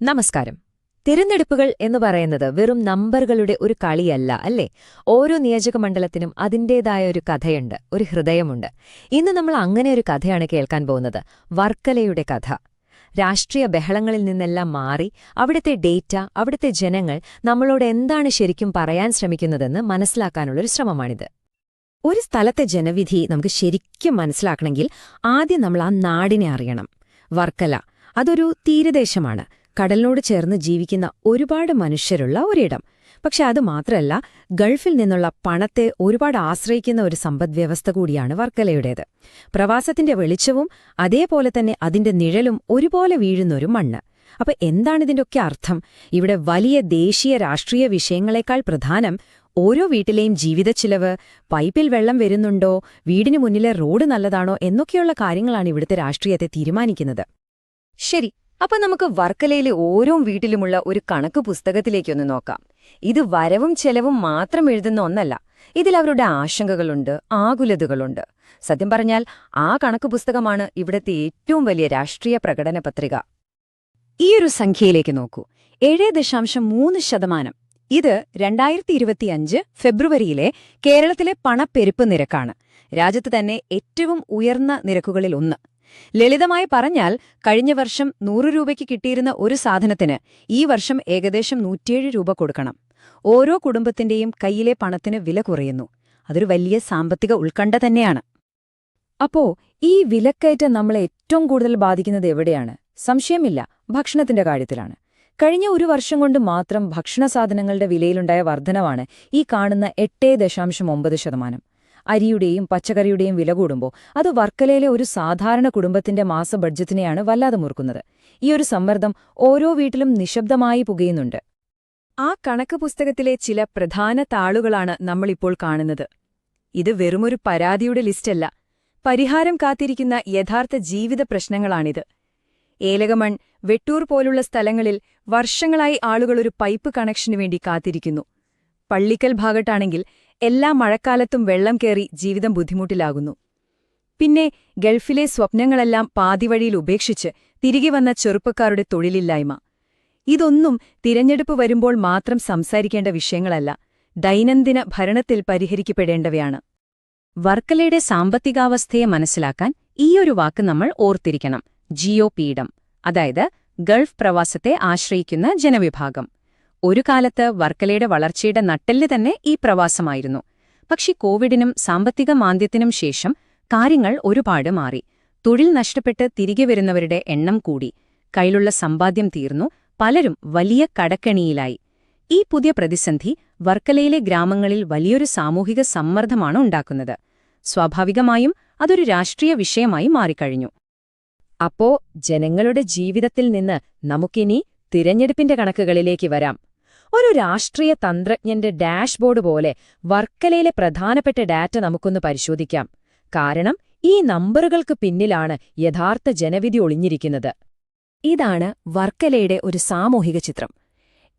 നമസ്കാരം. തിരഞ്ഞെടുപ്പുകൾ എന്ന് പറയുന്നത് വെറും നമ്പറുകളുടെ ഒരു കളിയല്ല, അല്ലേ? ഓരോ നിയോജകമണ്ഡലത്തിനും അതിന്റേതായ ഒരു കഥയുണ്ട്, ഒരു ഹൃദയമുണ്ട്. ഇന്ന് നമ്മൾ അങ്ങനെ ഒരു കഥയാണ് കേൾക്കാൻ പോകുന്നത്, വർക്കലയുടെ കഥ. രാഷ്ട്രീയ ബഹളങ്ങളിൽ നിന്നെല്ലാം മാറി അവിടുത്തെ ഡേറ്റ, അവിടുത്തെ ജനങ്ങൾ നമ്മളോട് എന്താണ് ശരിക്കും പറയാൻ ശ്രമിക്കുന്നതെന്ന് മനസ്സിലാക്കാനുള്ളൊരു ശ്രമമാണിത്. ഒരു സ്ഥലത്തെ ജനവിധി നമുക്ക് ശരിക്കും മനസ്സിലാക്കണമെങ്കിൽ ആദ്യം നമ്മൾ ആ നാടിനെ അറിയണം. വർക്കല അതൊരു തീരദേശമാണ്, കടലിനോട് ചേർന്ന് ജീവിക്കുന്ന ഒരുപാട് മനുഷ്യരുള്ള ഒരിടം. പക്ഷെ അത് മാത്രമല്ല, ഗൾഫിൽ നിന്നുള്ള പണത്തെ ഒരുപാട് ആശ്രയിക്കുന്ന ഒരു സമ്പദ്വ്യവസ്ഥ കൂടിയാണ് വർക്കലയുടേത്. പ്രവാസത്തിന്റെ വെളിച്ചവും അതേപോലെ തന്നെ അതിന്റെ നിഴലും ഒരുപോലെ വീഴുന്നൊരു മണ്ണ്. അപ്പൊ എന്താണിതിന്റെയൊക്കെ അർത്ഥം? ഇവിടെ വലിയ ദേശീയ രാഷ്ട്രീയ വിഷയങ്ങളെക്കാൾ പ്രധാനം ഓരോ വീട്ടിലെയും ജീവിതച്ചിലവ്, പൈപ്പിൽ വെള്ളം വരുന്നുണ്ടോ, വീടിനു മുന്നിലെ റോഡ് നല്ലതാണോ എന്നൊക്കെയുള്ള കാര്യങ്ങളാണ് ഇവിടുത്തെ രാഷ്ട്രീയത്തെ തീരുമാനിക്കുന്നത്. ശരി, അപ്പൊ നമുക്ക് വർക്കലയിലെ ഓരോ വീട്ടിലുമുള്ള ഒരു കണക്ക് പുസ്തകത്തിലേക്കൊന്ന് നോക്കാം. ഇത് വരവും ചെലവും മാത്രം എഴുതുന്ന ഒന്നല്ല. ഇതിൽ അവരുടെ ആശങ്കകളുണ്ട്, ആകുലതകളുണ്ട്. സത്യം പറഞ്ഞാൽ ആ കണക്ക് പുസ്തകമാണ് ഇവിടത്തെ ഏറ്റവും വലിയ രാഷ്ട്രീയ പ്രകടന പത്രിക. ഈയൊരു സംഖ്യയിലേക്ക് നോക്കൂ, 7.3%. ഇത് 2025 ഫെബ്രുവരിയിലെ കേരളത്തിലെ പണപ്പെരുപ്പ് നിരക്കാണ്. രാജ്യത്ത് തന്നെ ഏറ്റവും ഉയർന്ന നിരക്കുകളിൽ ഒന്ന്. ലളിതമായി പറഞ്ഞാൽ, കഴിഞ്ഞ വർഷം 100 രൂപയ്ക്ക് കിട്ടിയിരുന്ന ഒരു സാധനത്തിന് ഈ വർഷം ഏകദേശം 107 രൂപ കൊടുക്കണം. ഓരോ കുടുംബത്തിന്റെയും കയ്യിലെ പണത്തിന് വില കുറയുന്നു. അതൊരു വലിയ സാമ്പത്തിക ഉത്കണ്ഠ തന്നെയാണ്. അപ്പോ ഈ വിലക്കയറ്റം നമ്മളെ ഏറ്റവും കൂടുതൽ ബാധിക്കുന്നത് എവിടെയാണ്? സംശയമില്ല, ഭക്ഷണത്തിന്റെ കാര്യത്തിലാണ്. കഴിഞ്ഞ ഒരു വർഷം കൊണ്ട് മാത്രം ഭക്ഷണസാധനങ്ങളുടെ വിലയിലുണ്ടായ വർധനവാണ് ഈ കാണുന്ന 8.9%. അരിയുടെയും പച്ചക്കറിയുടെയും വില കൂടുമ്പോൾ അത് വർക്കലയിലെ ഒരു സാധാരണ കുടുംബത്തിന്റെ മാസ ബഡ്ജറ്റിനെയാണ് വല്ലാതെ മുറുക്കുന്നത്. ഈ ഒരു സമ്മർദ്ദം ഓരോ വീട്ടിലും നിശബ്ദമായി പുകയുന്നുണ്ട്. ആ കണക്ക് പുസ്തകത്തിലെ ചില പ്രധാന താളുകളാണ് നമ്മളിപ്പോൾ കാണുന്നത്. ഇത് വെറുമൊരു പരാതിയുടെ ലിസ്റ്റല്ല, പരിഹാരം കാത്തിരിക്കുന്ന യഥാർത്ഥ ജീവിത പ്രശ്നങ്ങളാണിത്. ഏലകമൺ, വെട്ടൂർ പോലുള്ള സ്ഥലങ്ങളിൽ വർഷങ്ങളായി ആളുകളൊരു പൈപ്പ് കണക്ഷനു വേണ്ടി കാത്തിരിക്കുന്നു. പള്ളിക്കൽ ഭാഗത്താണെങ്കിൽ എല്ലാ മഴക്കാലത്തും വെള്ളം കയറി ജീവിതം ബുദ്ധിമുട്ടിലാകുന്നു. പിന്നെ ഗൾഫിലെ സ്വപ്നങ്ങളെല്ലാം പാതിവഴിയിൽ ഉപേക്ഷിച്ച് തിരികെ വന്ന ചെറുപ്പക്കാരുടെ തൊഴിലില്ലായ്മ. ഇതൊന്നും തിരഞ്ഞെടുപ്പ് വരുമ്പോൾ മാത്രം സംസാരിക്കേണ്ട വിഷയങ്ങളല്ല, ദൈനംദിന ഭരണത്തിൽ പരിഹരിക്കപ്പെടേണ്ടവയാണ്. വർക്കലയുടെ സാമ്പത്തികാവസ്ഥയെ മനസ്സിലാക്കാൻ ഈയൊരു വാക്ക് നമ്മൾ ഓർത്തിരിക്കണം: ജിയോപീഡം, അതായത് ഗൾഫ് പ്രവാസത്തെ ആശ്രയിക്കുന്ന ജനവിഭാഗം. ഒരു കാലത്ത് വർക്കലയുടെ വളർച്ചയുടെ നട്ടെല്ല് തന്നെ ഈ പ്രവാസമായിരുന്നു. പക്ഷേ കോവിഡിനും സാമ്പത്തിക മാന്ദ്യത്തിനും ശേഷം കാര്യങ്ങൾ ഒരുപാട് മാറി. തൊഴിൽ നഷ്ടപ്പെട്ട് തിരികെ വരുന്നവരുടെ എണ്ണം കൂടി, കയ്യിലുള്ള സമ്പാദ്യം തീർന്നു, പലരും വലിയ കടക്കെണിയിലായി. ഈ പുതിയ പ്രതിസന്ധി വർക്കലയിലെ ഗ്രാമങ്ങളിൽ വലിയൊരു സാമൂഹിക സമ്മർദ്ദമാണ് ഉണ്ടാക്കുന്നത്. സ്വാഭാവികമായും അതൊരു രാഷ്ട്രീയ വിഷയമായി മാറിക്കഴിഞ്ഞു. അപ്പോ ജനങ്ങളുടെ ജീവിതത്തിൽ നിന്ന് നമുക്കിനി തിരഞ്ഞെടുപ്പിന്റെ കണക്കുകളിലേക്ക് വരാം. ഒരു രാഷ്ട്രീയ തന്ത്രജ്ഞന്റെ ഡാഷ്ബോർഡ് പോലെ വർക്കലയിലെ പ്രധാനപ്പെട്ട ഡാറ്റ നമുക്കൊന്ന് പരിശോധിക്കാം. കാരണം ഈ നമ്പറുകൾക്ക് പിന്നിലാണ് യഥാർത്ഥ ജനവിധി ഒളിഞ്ഞിരിക്കുന്നത്. ഇതാണ് വർക്കലയുടെ ഒരു സാമൂഹിക ചിത്രം.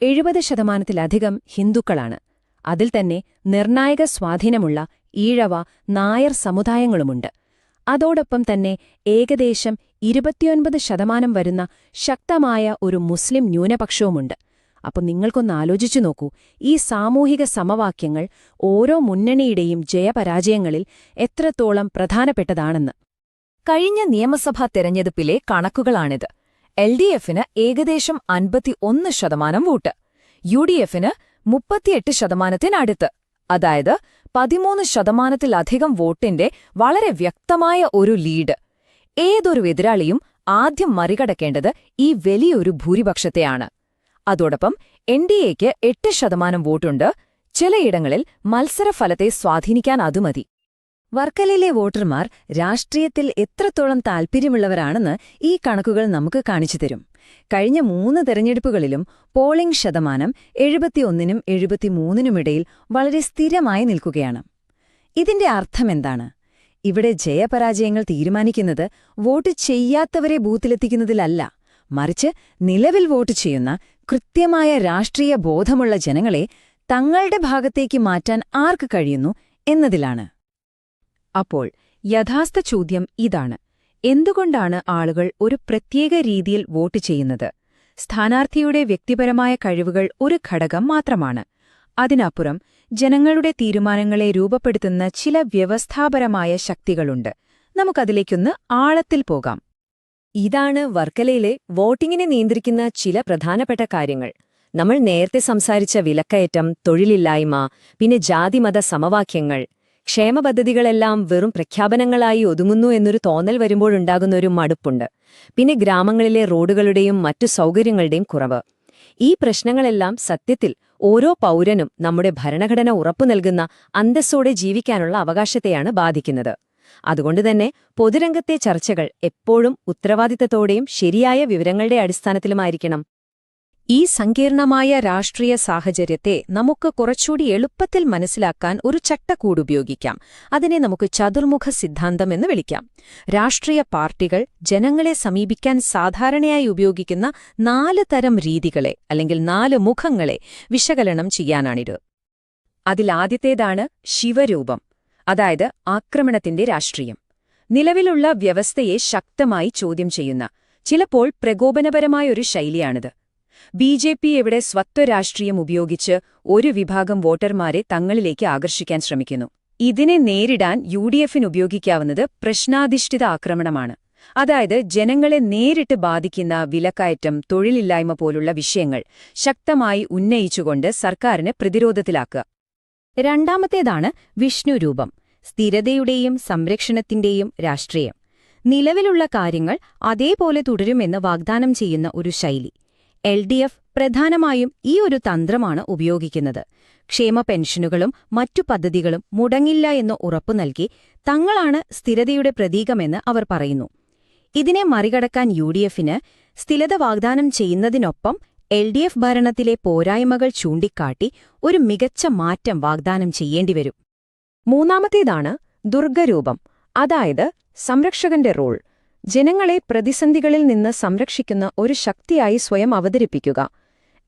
70%-ലധികം ഹിന്ദുക്കളാണ്. അതിൽ തന്നെ നിർണായക സ്വാധീനമുള്ള ഈഴവ, നായർ സമുദായങ്ങളുമുണ്ട്. അതോടൊപ്പം തന്നെ ഏകദേശം 29% വരുന്ന ശക്തമായ ഒരു മുസ്ലിം ന്യൂനപക്ഷവുമുണ്ട്. അപ്പൊ നിങ്ങൾക്കൊന്ന് ആലോചിച്ചു നോക്കൂ, ഈ സാമൂഹിക സമവാക്യങ്ങൾ ഓരോ മുന്നണിയുടെയും ജയപരാജയങ്ങളിൽ എത്രത്തോളം പ്രധാനപ്പെട്ടതാണെന്ന്. കഴിഞ്ഞ നിയമസഭാ തെരഞ്ഞെടുപ്പിലെ കണക്കുകളാണിത്. LDFന് ഏകദേശം 51% വോട്ട്, UDFന് 38%-നടുത്ത്, അതായത് 13%-ലധികം വോട്ടിന്റെ വളരെ വ്യക്തമായ ഒരു ലീഡ്. ഏതൊരു എതിരാളിയും ആദ്യം മറികടക്കേണ്ടത് ഈ വലിയൊരു ഭൂരിപക്ഷത്തെയാണ്. അതോടൊപ്പം NDAക്ക് 8% വോട്ടുണ്ട്. ചിലയിടങ്ങളിൽ മത്സരഫലത്തെ സ്വാധീനിക്കാൻ അതുമതി. വർക്കലയിലെ വോട്ടർമാർ രാഷ്ട്രീയത്തിൽ എത്രത്തോളം താൽപ്പര്യമുള്ളവരാണെന്ന് ഈ കണക്കുകൾ നമുക്ക് കാണിച്ചുതരും. കഴിഞ്ഞ 3 തെരഞ്ഞെടുപ്പുകളിലും പോളിംഗ് ശതമാനം 71-നും 73-നുമിടയിൽ വളരെ സ്ഥിരമായി നിൽക്കുകയാണ്. ഇതിന്റെ അർത്ഥമെന്താണ്? ഇവിടെ ജയപരാജയങ്ങൾ തീരുമാനിക്കുന്നത് വോട്ട് ചെയ്യാത്തവരെ ബൂത്തിലെത്തിക്കുന്നതിലല്ല, മറിച്ച് നിലവിൽ വോട്ട് ചെയ്യുന്ന കൃത്യമായ രാഷ്ട്രീയ ബോധമുള്ള ജനങ്ങളെ തങ്ങളുടെ ഭാഗത്തേക്ക് മാറ്റാൻ ആർക്ക് കഴിയുന്നു എന്നതിലാണ്. അപ്പോൾ യഥാർത്ഥ ചോദ്യം ഇതാണ്: എന്തുകൊണ്ടാണ് ആളുകൾ ഒരു പ്രത്യേക രീതിയിൽ വോട്ട് ചെയ്യുന്നത്? സ്ഥാനാർത്ഥിയുടെ വ്യക്തിപരമായ കഴിവുകൾ ഒരു ഘടകം മാത്രമാണ്. അതിനപ്പുറം ജനങ്ങളുടെ തീരുമാനങ്ങളെ രൂപപ്പെടുത്തുന്ന ചില വ്യവസ്ഥാപരമായ ശക്തികളുണ്ട്. നമുക്കതിലേക്കൊന്ന് ആഴത്തിൽ പോകാം. ഇതാണ് വർക്കലയിലെ വോട്ടിങ്ങിനെ നിയന്ത്രിക്കുന്ന ചില പ്രധാനപ്പെട്ട കാര്യങ്ങൾ. നമ്മൾ നേരത്തെ സംസാരിച്ച വിലക്കയറ്റം, തൊഴിലില്ലായ്മ, പിന്നെ ജാതിമത സമവാക്യങ്ങൾ, ക്ഷേമപദ്ധതികളെല്ലാം വെറും പ്രഖ്യാപനങ്ങളായി ഒതുങ്ങുന്നു എന്നൊരു തോന്നൽ വരുമ്പോഴുണ്ടാകുന്ന ഒരു മടുപ്പുണ്ട്. പിന്നെ ഗ്രാമങ്ങളിലെ റോഡുകളുടെയും മറ്റു സൗകര്യങ്ങളുടെയും കുറവ്. ഈ പ്രശ്നങ്ങളെല്ലാം സത്യത്തിൽ ഓരോ പൗരനും നമ്മുടെ ഭരണഘടന ഉറപ്പു നൽകുന്ന അന്തസ്സോടെ ജീവിക്കാനുള്ള അവകാശത്തെയാണ് ബാധിക്കുന്നത്. അതുകൊണ്ടുതന്നെ പൊതുരംഗത്തെ ചർച്ചകൾ എപ്പോഴും ഉത്തരവാദിത്തത്തോടെയും ശരിയായ വിവരങ്ങളുടെ അടിസ്ഥാനത്തിലുമായിരിക്കണം. ഈ സങ്കീർണമായ രാഷ്ട്രീയ സാഹചര്യത്തെ നമുക്ക് കുറച്ചുകൂടി എളുപ്പത്തിൽ മനസ്സിലാക്കാൻ ഒരു ചട്ടക്കൂട് ഉപയോഗിക്കാം. അതിനെ നമുക്ക് ചതുർമുഖ സിദ്ധാന്തം എന്ന് വിളിക്കാം. രാഷ്ട്രീയ പാർട്ടികൾ ജനങ്ങളെ സമീപിക്കാൻ സാധാരണയായി ഉപയോഗിക്കുന്ന 4 തരം രീതികളെ അല്ലെങ്കിൽ 4 മുഖങ്ങളെ വിശകലനം ചെയ്യാനാണിത്. അതിലാദ്യത്തേതാണ് ശിവരൂപം, അതായത് ആക്രമണത്തിന്റെ രാഷ്ട്രീയം. നിലവിലുള്ള വ്യവസ്ഥയെ ശക്തമായി ചോദ്യം ചെയ്യുന്ന, ചിലപ്പോൾ പ്രകോപനപരമായൊരു ശൈലിയാണിത്. ബി.ജെ.പി. ഇവിടെ സ്വത്വരാഷ്ട്രീയം ഉപയോഗിച്ച് ഒരു വിഭാഗം വോട്ടർമാരെ തങ്ങളിലേക്ക് ആകർഷിക്കാൻ ശ്രമിക്കുന്നു. ഇതിനെ നേരിടാൻ യു.ഡി.എഫിന് ഉപയോഗിക്കാവുന്നത് പ്രശ്നാധിഷ്ഠിത ആക്രമണമാണ്. അതായത് ജനങ്ങളെ നേരിട്ട് ബാധിക്കുന്ന വിലക്കയറ്റം, തൊഴിലില്ലായ്മ പോലുള്ള വിഷയങ്ങൾ ശക്തമായി ഉന്നയിച്ചുകൊണ്ട് സർക്കാരിനെ പ്രതിരോധത്തിലാക്കുക. രണ്ടാമത്തേതാണ് വിഷ്ണുരൂപം, സ്ഥിരതയുടെയും സംരക്ഷണത്തിന്റെയും രാഷ്ട്രീയം. നിലവിലുള്ള കാര്യങ്ങൾ അതേപോലെ തുടരുമെന്ന് വാഗ്ദാനം ചെയ്യുന്ന ഒരു ശൈലി. എൽ.ഡി.എഫ്. പ്രധാനമായും ഈ ഒരു തന്ത്രമാണ് ഉപയോഗിക്കുന്നത്. ക്ഷേമ പെൻഷനുകളും മറ്റു പദ്ധതികളും മുടങ്ങില്ല എന്ന് ഉറപ്പു നൽകി തങ്ങളാണ് സ്ഥിരതയുടെ പ്രതീകമെന്ന് അവർ പറയുന്നു. ഇതിനെ മറികടക്കാൻ യു.ഡി.എഫിന് സ്ഥിരത വാഗ്ദാനം ചെയ്യുന്നതിനൊപ്പം എൽ.ഡി.എഫ്. ഭരണത്തിലെ പോരായ്മകൾ ചൂണ്ടിക്കാട്ടി ഒരു മികച്ച മാറ്റം വാഗ്ദാനം ചെയ്യേണ്ടിവരും. മൂന്നാമത്തേതാണ് ദുർഗരൂപം, അതായത് സംരക്ഷകന്റെ റോൾ. ജനങ്ങളെ പ്രതിസന്ധികളിൽ നിന്ന് സംരക്ഷിക്കുന്ന ഒരു ശക്തിയായി സ്വയം അവതരിപ്പിക്കുക.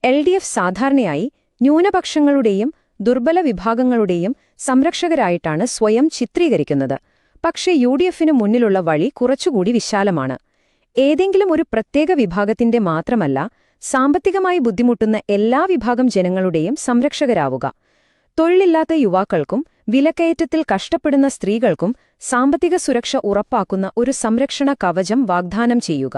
എൽ.ഡി.എഫ്. സാധാരണയായി ന്യൂനപക്ഷങ്ങളുടെയും ദുർബല വിഭാഗങ്ങളുടെയും സംരക്ഷകരായിട്ടാണ് സ്വയം ചിത്രീകരിക്കുന്നത്. പക്ഷേ യു.ഡി.എഫിനു മുന്നിലുള്ള വഴി കുറച്ചുകൂടി വിശാലമാണ്. ഏതെങ്കിലും ഒരു പ്രത്യേക വിഭാഗത്തിന്റെ മാത്രമല്ല, സാമ്പത്തികമായി ബുദ്ധിമുട്ടുന്ന എല്ലാ വിഭാഗം ജനങ്ങളുടെയും സംരക്ഷകരാവുക. തൊഴിലില്ലാത്ത യുവാക്കൾക്കും വിലക്കയറ്റത്തിൽ കഷ്ടപ്പെടുന്ന സ്ത്രീകൾക്കും സാമ്പത്തിക സുരക്ഷ ഉറപ്പാക്കുന്ന ഒരു സംരക്ഷണ കവചം വാഗ്ദാനം ചെയ്യുക.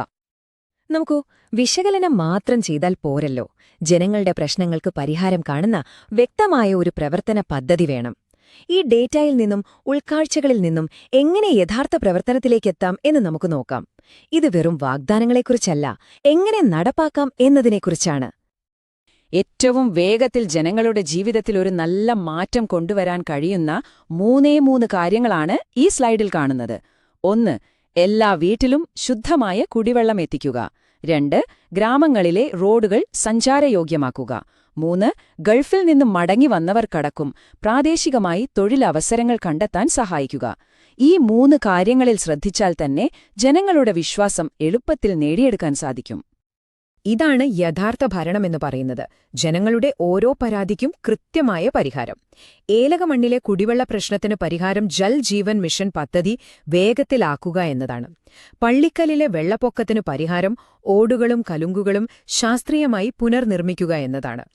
നമുക്കു വിശകലനം മാത്രം ചെയ്താൽ പോരല്ലോ. ജനങ്ങളുടെ പ്രശ്നങ്ങൾക്ക് പരിഹാരം കാണുന്ന വ്യക്തമായ ഒരു പ്രവർത്തന പദ്ധതി വേണം. ഈ ഡേറ്റയിൽ നിന്നും ഉൾക്കാഴ്ചകളിൽ നിന്നും എങ്ങനെ യഥാർത്ഥ പ്രവർത്തനത്തിലേക്കെത്താം എന്ന് നമുക്ക് നോക്കാം. ഇത് വെറും വാഗ്ദാനങ്ങളെക്കുറിച്ചല്ല, എങ്ങനെ നടപ്പാക്കാം എന്നതിനെക്കുറിച്ചാണ്. ഏറ്റവും വേഗത്തിൽ ജനങ്ങളുടെ ജീവിതത്തിൽ ഒരു നല്ല മാറ്റം കൊണ്ടുവരാൻ കഴിയുന്ന 3 കാര്യങ്ങളാണ് ഈ സ്ലൈഡിൽ കാണുന്നത്. 1. എല്ലാ വീട്ടിലും ശുദ്ധമായ കുടിവെള്ളം എത്തിക്കുക. 2. ഗ്രാമങ്ങളിലെ റോഡുകൾ സഞ്ചാരയോഗ്യമാക്കുക. 3. ഗൾഫിൽ നിന്ന് മടങ്ങി വന്നവർക്കടക്കം പ്രാദേശികമായി തൊഴിലവസരങ്ങൾ കണ്ടെത്താൻ സഹായിക്കുക. ഈ 3 കാര്യങ്ങളിൽ ശ്രദ്ധിച്ചാൽ തന്നെ ജനങ്ങളുടെ വിശ്വാസം എളുപ്പത്തിൽ നേടിയെടുക്കാൻ സാധിക്കും. ഇതാണ് യഥാർത്ഥ ഭരണമെന്ന് പറയുന്നത്. ജനങ്ങളുടെ ഓരോ പരാതിക്കും കൃത്യമായ പരിഹാരം. ഏലകമണ്ണിലെ കുടിവെള്ള പ്രശ്നത്തിന് പരിഹാരം ജൽ ജീവൻ മിഷൻ പദ്ധതി വേഗത്തിലാക്കുക എന്നതാണ്. പള്ളിക്കലിലെ വെള്ളപ്പൊക്കത്തിനു പരിഹാരം ഓടുകളും കലുങ്കുകളും ശാസ്ത്രീയമായി പുനർനിർമ്മിക്കുക എന്നതാണ്.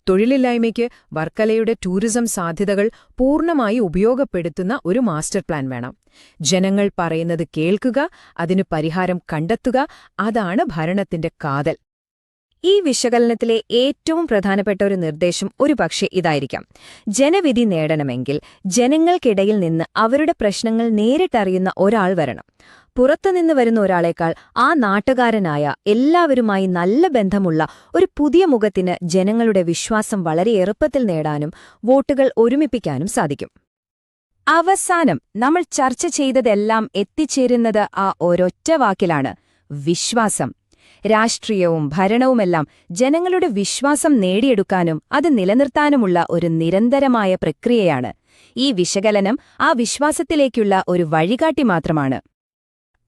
തൊഴിലില്ലായ്മയ്ക്ക് വർക്കലയുടെ ടൂറിസം സാധ്യതകൾ പൂർണ്ണമായി ഉപയോഗപ്പെടുത്തുന്ന ഒരു മാസ്റ്റർ പ്ലാൻ വേണം. ജനങ്ങൾ പറയുന്നത് കേൾക്കുക, അതിനു പരിഹാരം കണ്ടെത്തുക, അതാണ് ഭരണത്തിന്റെ കാതൽ. ഈ വിശകലനത്തിലെ ഏറ്റവും പ്രധാനപ്പെട്ട ഒരു നിർദ്ദേശം ഒരുപക്ഷെ ഇതായിരിക്കാം. ജനവിധി നേടണമെങ്കിൽ ജനങ്ങൾക്കിടയിൽ നിന്ന് അവരുടെ പ്രശ്നങ്ങൾ നേരിട്ടറിയുന്ന ഒരാൾ വരണം. പുറത്തുനിന്ന് വരുന്ന ഒരാളേക്കാൾ ആ നാട്ടുകാരനായ എല്ലാവരുമായി നല്ല ബന്ധമുള്ള ഒരു പുതിയ മുഖത്തിന് ജനങ്ങളുടെ വിശ്വാസം വളരെ എളുപ്പത്തിൽ നേടാനും വോട്ടുകൾ ഒരുമിപ്പിക്കാനും സാധിക്കും. അവസാനം നമ്മൾ ചർച്ച ചെയ്തതെല്ലാം എത്തിച്ചേരുന്നത് ആ ഒരൊറ്റ വാക്കിലാണ്: വിശ്വാസം. രാഷ്ട്രീയവും ഭരണവുമെല്ലാം ജനങ്ങളുടെ വിശ്വാസം നേടിയെടുക്കാനും അത് നിലനിർത്താനുമുള്ള ഒരു നിരന്തരമായ പ്രക്രിയയാണ്. ഈ വിശകലനം ആ വിശ്വാസത്തിലേക്കുള്ള ഒരു വഴികാട്ടി മാത്രമാണ്.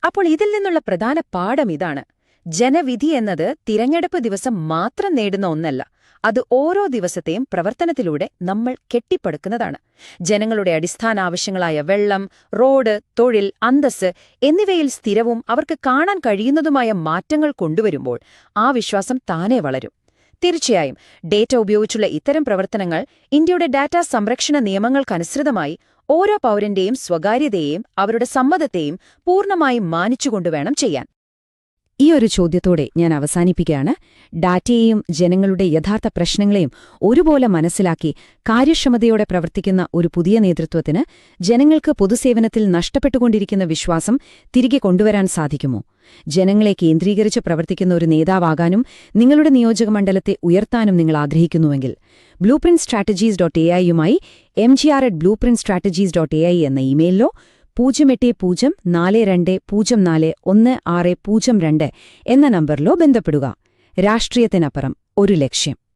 അപ്പോൾ ഇതിൽ നിന്നുള്ള പ്രധാന പാഠം ഇതാണ്: ജനവിധി എന്നത് തിരഞ്ഞെടുപ്പ് ദിവസം മാത്രം നേടുന്ന ഒന്നല്ല, അത് ഓരോ ദിവസത്തെയും പ്രവർത്തനത്തിലൂടെ നമ്മൾ കെട്ടിപ്പടുക്കുന്നതാണ്. ജനങ്ങളുടെ അടിസ്ഥാന ആവശ്യങ്ങളായ വെള്ളം, റോഡ്, തൊഴിൽ, അന്തസ്സ് എന്നിവയിൽ സ്ഥിരവും അവർക്ക് കാണാൻ കഴിയുന്നതുമായ മാറ്റങ്ങൾ കൊണ്ടുവരുമ്പോൾ ആ വിശ്വാസം താനേ വളരും. തീർച്ചയായും ഡേറ്റ ഉപയോഗിച്ചുള്ള ഇത്തരം പ്രവർത്തനങ്ങൾ ഇന്ത്യയുടെ ഡാറ്റാ സംരക്ഷണ നിയമങ്ങൾക്കനുസൃതമായി ഓരോ പൗരന്റെയും സ്വകാര്യതയെയും അവരുടെ സമ്മതത്തെയും പൂർണ്ണമായും മാനിച്ചുകൊണ്ടുവേണം ചെയ്യാൻ. ഈ ഒരു ചോദ്യത്തോടെ ഞാൻ അവസാനിപ്പിക്കുകയാണ്. ഡാറ്റയെയും ജനങ്ങളുടെ യഥാർത്ഥ പ്രശ്നങ്ങളെയും ഒരുപോലെ മനസ്സിലാക്കി കാര്യക്ഷമതയോടെ പ്രവർത്തിക്കുന്ന ഒരു പുതിയ നേതൃത്വത്തിന് ജനങ്ങൾക്ക് പൊതുസേവനത്തിൽ നഷ്ടപ്പെട്ടുകൊണ്ടിരിക്കുന്ന വിശ്വാസം തിരികെ കൊണ്ടുവരാൻ സാധിക്കുമോ? ജനങ്ങളെ കേന്ദ്രീകരിച്ച് പ്രവർത്തിക്കുന്ന ഒരു നേതാവാകാനും നിങ്ങളുടെ നിയോജകമണ്ഡലത്തെ ഉയർത്താനും നിങ്ങൾ ആഗ്രഹിക്കുന്നുവെങ്കിൽ blueprintstrategies.ai-യുമായി mgr@blueprintstrategies.ai എന്ന ഇമെയിലിലോ 08042041602 എന്ന നമ്പറിലോ ബന്ധപ്പെടുക. രാഷ്ട്രീയത്തിനപ്പുറം ഒരു ലക്ഷ്യം.